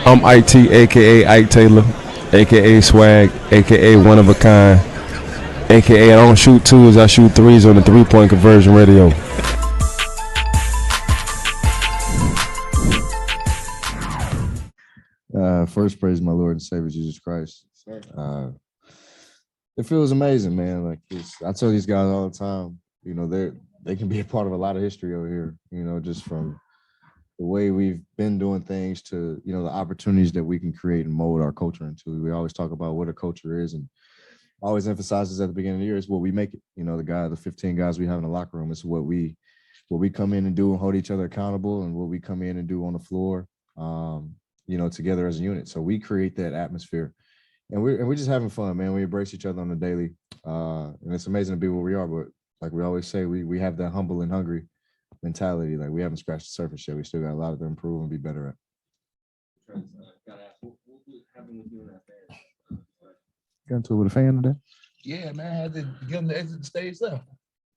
I'm IT, aka Ike Taylor, aka Swag, aka One of a Kind, aka I don't shoot twos, I shoot threes on the 3-point conversion radio. First, praise my Lord and Savior Jesus Christ. It feels amazing, man. I tell these guys all the time, they can be a part of a lot of history over here. Just from the way we've been doing things to the opportunities that we can create and mold our culture into. We always talk about what a culture is, and always emphasizes at the beginning of the year is what we make it. The 15 guys we have in the locker room, it's what we come in and do and hold each other accountable, and what we come in and do on the floor. Together as a unit. So we create that atmosphere, and we're just having fun, man. We embrace each other on the daily, and it's amazing to be where we are. But like we always say, we have that humble and hungry mentality. Like, we haven't scratched the surface yet. We still got a lot to improve and be better at. Gotta ask, what happened with you and that fan? Got into it with a fan today? Yeah, man, I had to get him to exit the stage left.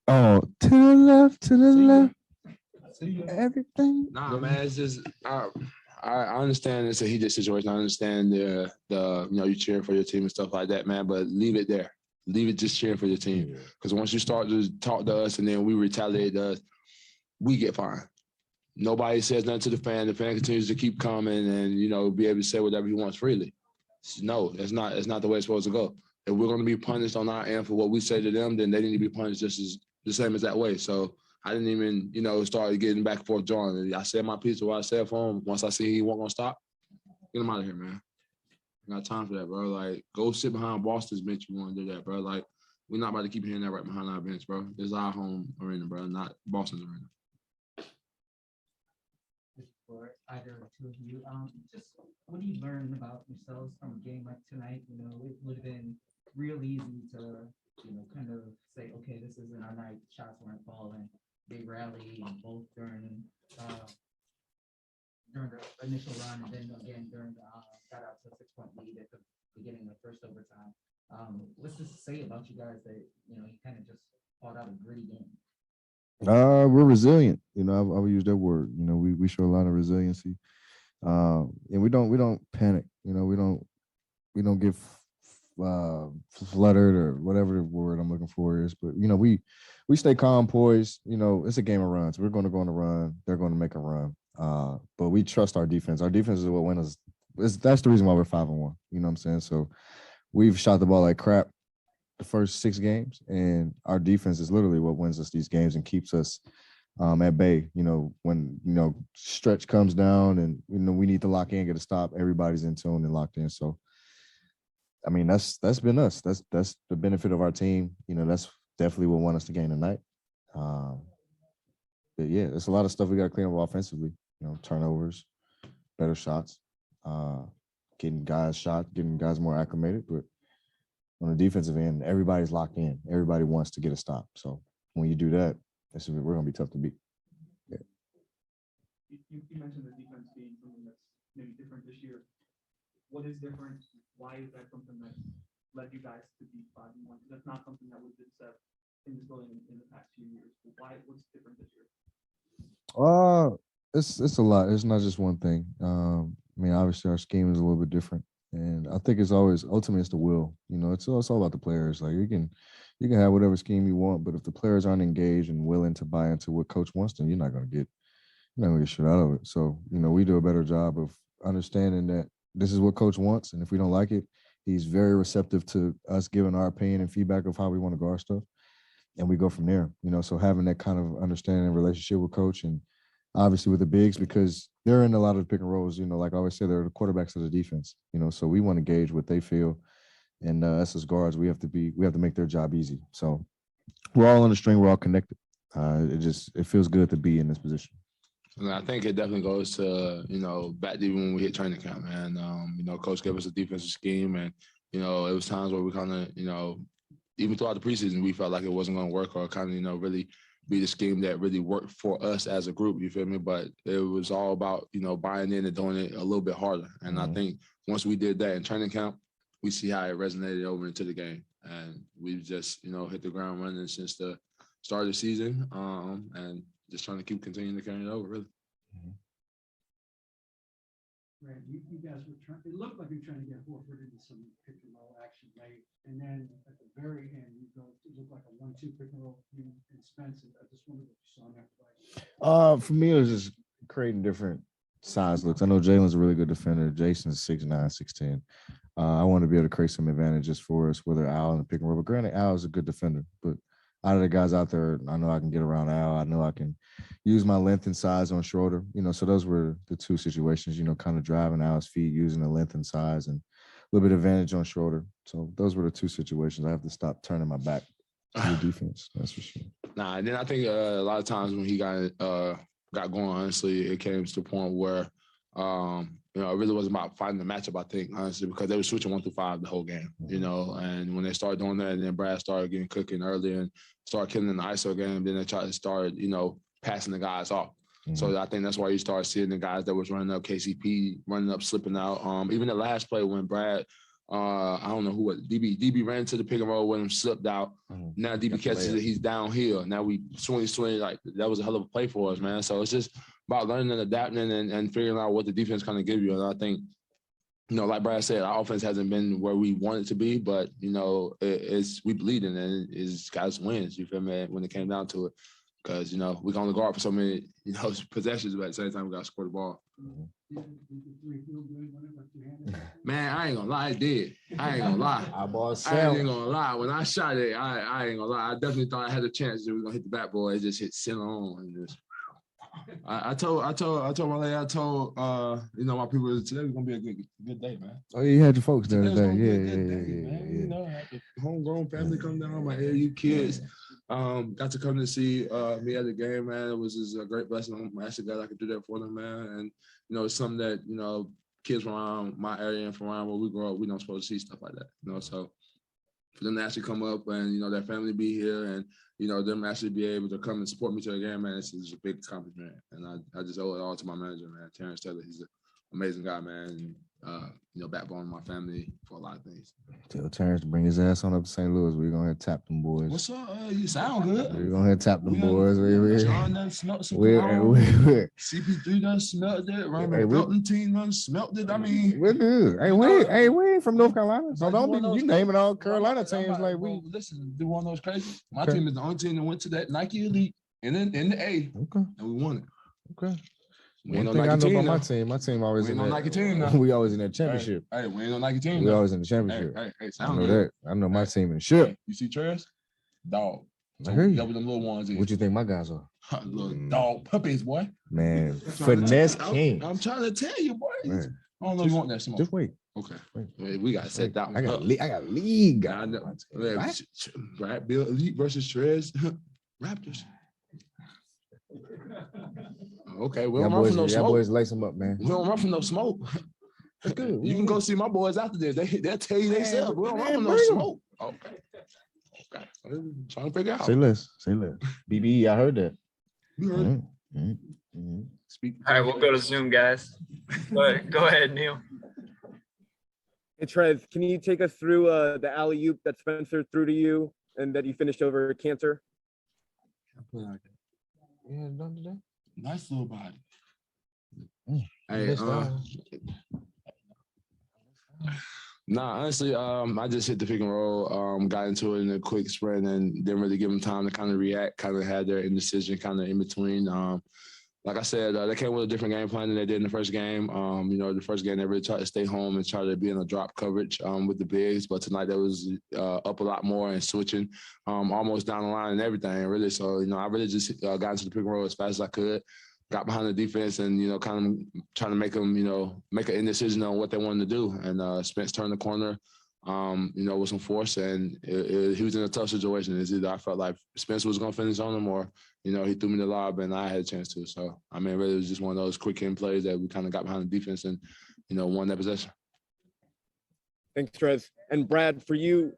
Oh, to the left, to the left. See Everything. Nah, man, it's just I understand it's a heated situation. I understand the you cheering for your team and stuff like that, man. But leave it there. Leave it just cheering for your team. Because once you start to talk to us and then we retaliate to us, we get fined. Nobody says nothing to the fan. The fan continues to keep coming and be able to say whatever he wants freely. No, that's not the way it's supposed to go. If we're going to be punished on our end for what we say to them, then they need to be punished just as the same as that way. So I didn't even, start getting back and forth drawing. I said my piece of what I said for him. Once I see he wasn't going to stop, get him out of here, man. I got time for that, bro. Like, go sit behind Boston's bench if you want to do that, bro. Like, we're not about to keep hearing that right behind our bench, bro. This is our home arena, bro, not Boston's arena. For either or two of you, just what do you learn about yourselves from a game like tonight? It would have been real easy to, kind of say, okay, this isn't our night, shots weren't falling. They rally both during the initial run, and then again during got out to a 6-point lead at the beginning of the first overtime. What's this say about you guys that you kind of just fought out a gritty game? We're resilient. I would use that word. We show a lot of resiliency, and we don't panic. We don't get fluttered or whatever the word I'm looking for is. But we stay calm, poised. It's a game of runs. We're going to go on a run. They're going to make a run. But we trust our defense. Our defense is what wins us. That's the reason why we're 5-1. You know what I'm saying? So we've shot the ball like crap the first 6 games, and our defense is literally what wins us these games and keeps us at bay. When stretch comes down and we need to lock in, get a stop, everybody's in tune and locked in. So I mean, that's been us. That's the benefit of our team. That's definitely what won us the game tonight. But yeah, there's a lot of stuff we got to clean up offensively. Turnovers, better shots, getting guys more acclimated. But on the defensive end, everybody's locked in. Everybody wants to get a stop. So when you do that, we're going to be tough to beat. Yeah. You mentioned the defense being something that's maybe different this year. What is different? Why is that something that led you guys to be 5-1? That's not something that would have been said in this building in the past few years. But what's different this year? It's a lot. It's not just one thing. Obviously our scheme is a little bit different, and I think it's always ultimately it's the will. It's all about the players. Like you can have whatever scheme you want, but if the players aren't engaged and willing to buy into what coach wants, then you're not gonna get shit out of it. So we do a better job of understanding that this is what coach wants, and if we don't like it, he's very receptive to us giving our opinion and feedback of how we want to guard stuff, and we go from there. So having that kind of understanding and relationship with coach, and obviously with the bigs, because they're in a lot of the pick and rolls. Like I always say, they're the quarterbacks of the defense. So we want to gauge what they feel, and us as guards, we have to make their job easy. So we're all on the string, we're all connected. It feels good to be in this position. And I think it definitely goes to, back to when we hit training camp, man. Coach gave us a defensive scheme, and, it was times where we kind of, even throughout the preseason, we felt like it wasn't going to work or kind of, really be the scheme that really worked for us as a group, you feel me? But it was all about, buying in and doing it a little bit harder. And I think once we did that in training camp, we see how it resonated over into the game. And we've just, hit the ground running since the start of the season, and just trying to continuing to carry it over, really. Right, you guys were trying, it looked like you were trying to get Horford into some pick and roll action late, and then at the very end, you go, it looked like a 1-2 pick and roll, you and Spence, and I just wondered what you saw in that play. For me, it was just creating different size looks. I know Jalen's a really good defender. Jason's 6'9", 6'10". I want to be able to create some advantages for us, whether Al in the pick and roll. But granted, Al is a good defender. But out of the guys out there, I know I can get around Al. I know I can use my length and size on Schroeder. So those were the two situations, kind of driving Al's feet, using the length and size, and a little bit of advantage on Schroeder. So those were the two situations. I have to stop turning my back to the defense. That's for sure. Nah, and then I think a lot of times when he got going, honestly, it came to the point where it really wasn't about fighting the matchup, I think, honestly, because they were switching 1 through 5 the whole game, and when they started doing that, and then Brad started getting cooking early and started killing in the ISO game, then they tried to start, passing the guys off. Mm-hmm. So I think that's why you start seeing the guys that was running up, KCP running up, slipping out. Even the last play when Brad, I don't know who it, DB ran to the pick and roll when him slipped out. Mm-hmm. Now DB catches it, he's downhill. Now we swing, like that was a hell of a play for us, man. So it's just about learning and adapting and figuring out what the defense kind of give you. And I think, like Brad said, our offense hasn't been where we want it to be, but it's we believe in it, and it's guys wins. You feel me? When it came down to it, because we can only guard for so many possessions, but at the same time we got to score the ball. Man, I ain't gonna lie, it did. I ain't gonna lie. I ain't gonna lie. When I shot it, I ain't gonna lie. I definitely thought I had a chance that we were gonna hit the backboard. It just hit center on, and just. I told my lady, my people today was gonna be a good day, man. Oh, you had your folks there today. Yeah. Homegrown family come down, my AU kids got to come to see me at the game, man. It was just a great blessing. I'm actually glad I could do that for them, man. And it's something that kids from around my area and from around where we grow up, we don't supposed to see stuff like that. So for them to actually come up and their family be here and them actually be able to come and support me to the game, man, it's a big accomplishment. And I just owe it all to my manager, man, Terrence Taylor. He's an amazing guy, man, and backbone of my family for a lot of things. Tell Terrence to bring his ass on up to St. Louis. We're gonna tap them boys. What's up? You sound good. We're gonna tap them boys. John done smelt some CP3 done smelt it. Robert Belton team done smelt it. I mean, we're good. Hey, we ain't from North Carolina. So don't be you naming all Carolina teams like we. Listen, do one of those crazy. My team is the only team that went to that Nike Elite and then in the A. Okay. And we won it. Okay. One thing I know about my team always in that. Nike team now. We always in that championship. Hey, we ain't on Nike team. We always in the championship. Hey, I know that. I know my team in the ship. Hey, you see Trez? Dog. I hear you. That was them little ones. What you think my guys are? Little dog puppies, boy. Man, finesse king. I'm trying to tell you, boy. Man. I don't know if you want that smoke. Just wait. Okay. Wait, we got to set that one. I got league guys. Right? Beal Elite versus Trez. Raptors. Okay, we don't run from no smoke. Boys lace them up, man. We don't run from no smoke. That's good. You can go see my boys after this. They'll tell you themselves. We don't run from no smoke. Okay. I'm trying to figure out. Say less. BB, I heard that. You heard it. Speak. All right, we'll go to Zoom, guys. Go ahead, Neil. Hey, Trez, can you take us through the alley-oop that Spencer threw to you and that you finished over Cantor? Yeah, done today. Nice little body. Hey, honestly, I just hit the pick and roll, got into it in a quick sprint and didn't really give them time to kind of react, kind of had their indecision kind of in between. Like I said, they came with a different game plan than they did in the first game. The first game they really tried to stay home and try to be in a drop coverage with the bigs, but tonight they was up a lot more and switching almost down the line and everything, really. So, I really just got into the pick and roll as fast as I could, got behind the defense and, kind of trying to make them, make an indecision on what they wanted to do. And Spence turned the corner, with some force, and he was in a tough situation. It's either I felt like Spence was going to finish on him or, he threw me the lob and I had a chance to. So, really, it was just one of those quick in plays that we kind of got behind the defense and, won that possession. Thanks, Trez. And Brad, for you,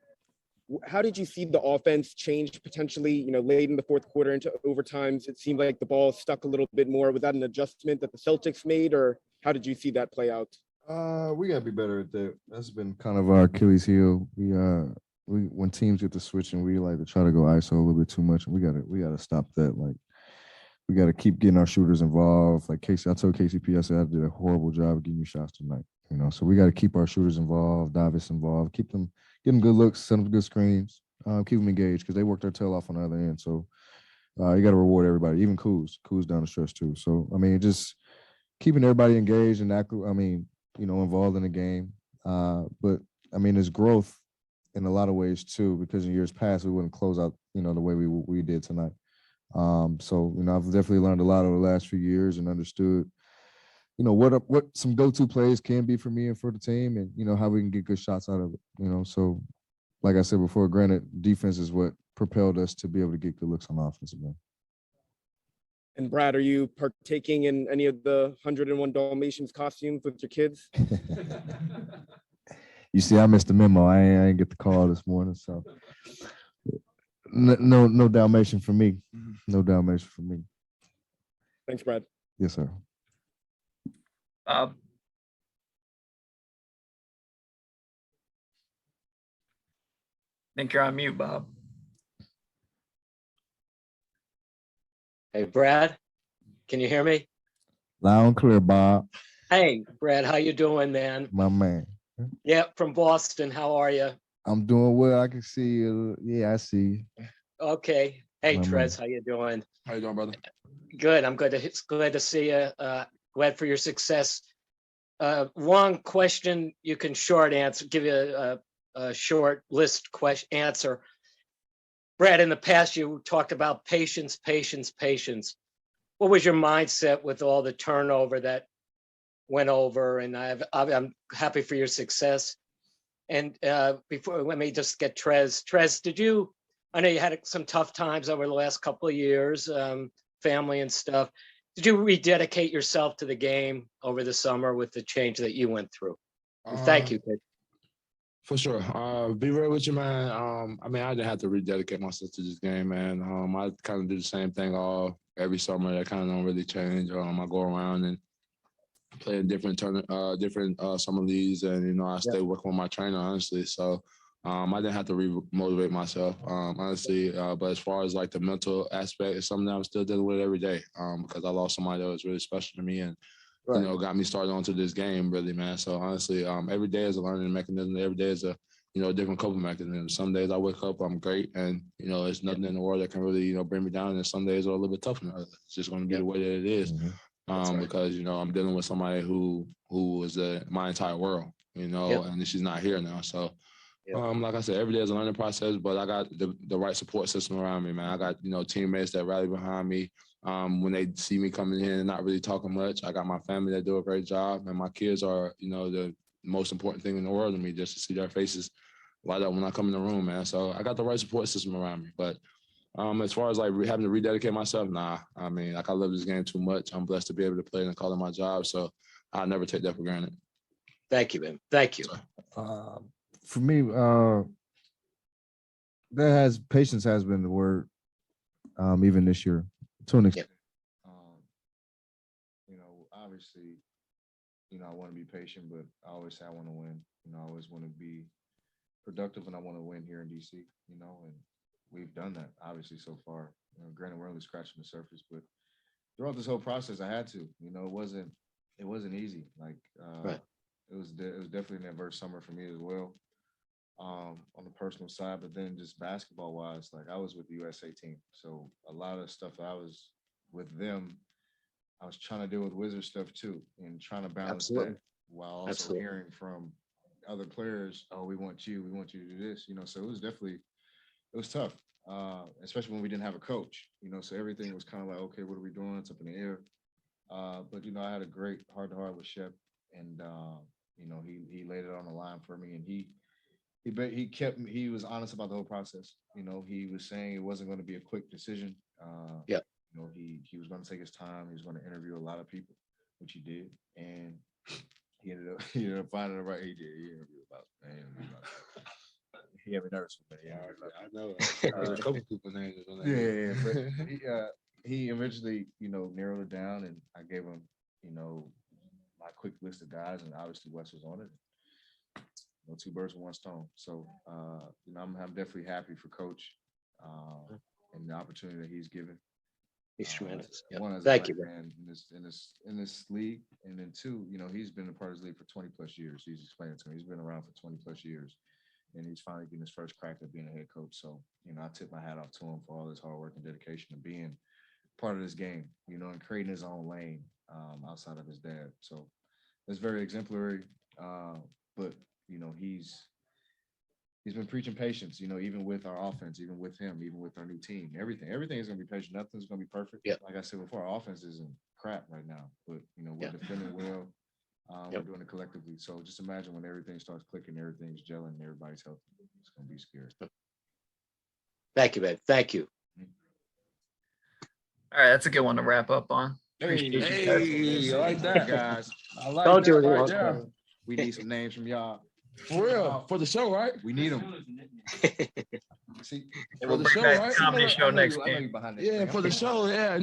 how did you see the offense change potentially, late in the fourth quarter into overtimes? It seemed like the ball stuck a little bit more. Was that an adjustment that the Celtics made, or how did you see that play out? We gotta be better at that. That's been kind of our Achilles heel. We when teams get to switch and we like to try to go ISO a little bit too much, and we gotta stop that. Like we got to keep getting our shooters involved. Like Casey, I told KCP, I said I did a horrible job of getting you shots tonight. You know, so we got to keep our shooters involved, Davis involved, get them good looks, send them good screens, keep them engaged because they worked their tail off on the other end. So you got to reward everybody, even Kuz down the stretch too. So I mean, just keeping everybody engaged and involved in the game. But I mean, there's growth in a lot of ways too, because in years past we wouldn't close out, the way we did tonight. So I've definitely learned a lot over the last few years and understood, what some go-to plays can be for me and for the team, and how we can get good shots out of it. So like I said before, granted, defense is what propelled us to be able to get good looks on offense again. And Brad, are you partaking in any of the 101 Dalmatians costumes with your kids? You see, I missed the memo. I ain't get the call this morning, so no Dalmatian for me. No Dalmatian for me. Thanks, Brad. Yes, sir. Bob. Think you're on mute, Bob. Hey, Brad, can you hear me? Loud and clear, Bob. Hey, Brad, how you doing, man? My man. Yeah, from Boston. How are you? I'm doing well. I can see you. Yeah, I see you. Okay. Hey, My Trez, how you doing? How you doing, brother? Good. I'm good. It's glad to see you. Glad for your success. One question you can short answer. Give you a short list question answer. Brad, in the past, you talked about patience, patience, patience. What was your mindset with all the turnover that went over? And I'm happy for your success. And before, let me just get Trez. Trez, I know you had some tough times over the last couple of years, family and stuff. Did you rededicate yourself to the game over the summer with the change that you went through? Thank you, kid. For sure. Be real with you, man. I didn't have to rededicate myself to this game, man. I kind of do the same thing every summer. That kind of don't really change. I go around and play in different summer leagues, and I stay working with my trainer, honestly. So I didn't have to re-motivate myself, honestly. But as far as like the mental aspect, it's something that I'm still dealing with every day, because I lost somebody that was really special to me, and got me started onto this game, really, man. So honestly, every day is a learning mechanism. Every day is a different coping mechanism. Some days I wake up, I'm great, and there's nothing in the world that can really bring me down. And some days are a little bit tougher. It's just going to be the way that it is. Mm-hmm. Because I'm dealing with somebody who is my entire world, and she's not here now. So, like I said, every day is a learning process. But I got the right support system around me, man. I got teammates that rally behind me. When they see me coming in and not really talking much, I got my family that do a great job, and my kids are the most important thing in the world to me. Just to see their faces light up when I come in the room, man. So I got the right support system around me, but. As far as like having to rededicate myself, nah. I love this game too much. I'm blessed to be able to play and call it my job, so I never take that for granted. Thank you, man. Thank you. For me, patience has been the word, even this year to an extent. Obviously, I want to be patient, but I always say I want to win. I always want to be productive, and I want to win here in DC. And we've done that, obviously, so far. Granted, we're only scratching the surface, but throughout this whole process, I had to. It wasn't easy. Like, Right. It was definitely an adverse summer for me as well, on the personal side. But then just basketball wise, like I was with the USA team, so a lot of stuff I was with them, I was trying to deal with Wizard stuff too, and trying to balance that while also hearing from other players, "Oh, we want you to do this," So it was tough, especially when we didn't have a coach, so everything was kind of like, okay, what are we doing? It's up in the air. But I had a great heart-to-heart with Shep, and he laid it on the line for me, and he was honest about the whole process. He was saying it wasn't going to be a quick decision. He was going to take his time. He was going to interview a lot of people, which he did, and he ended up finding the right. He did. He interviewed about. He had me nervous for me. I know. There's a couple people names. Yeah, but he eventually, narrowed it down, and I gave him, my quick list of guys, and obviously Wes was on it. Two birds with one stone. So, I'm definitely happy for Coach, and the opportunity that he's given. He's tremendous. Yep. One, as a Thank black you, bro. man in this league, and then two, you know, he's been a part of this league for 20 plus years. He's explained it to me. He's been around for 20 plus years, and he's finally getting his first crack at being a head coach. So, you know, I tip my hat off to him for all his hard work and dedication and being part of this game, you know, and creating his own lane outside of his dad. So it's very exemplary. But you know, he's been preaching patience, you know, even with our offense, even with him, even with our new team, everything is going to be patient. Nothing's going to be perfect. Yep. Like I said before, our offense isn't crap right now, but you know, we're Yep. defending well. We're Yep. doing it collectively. So just imagine when everything starts clicking, everything's gelling, and everybody's healthy. It's going to be scary. Thank you, babe. Thank you. All right, that's a good one to wrap up on. Hey, Appreciate you guys. I like that, guys. I like Don't do that it right wrong. there. We need some names from y'all. For real, for the show, right? We need them. See, And we'll the bring show, back right? the comedy show next I know game. you behind this Yeah, thing. for the show, yeah.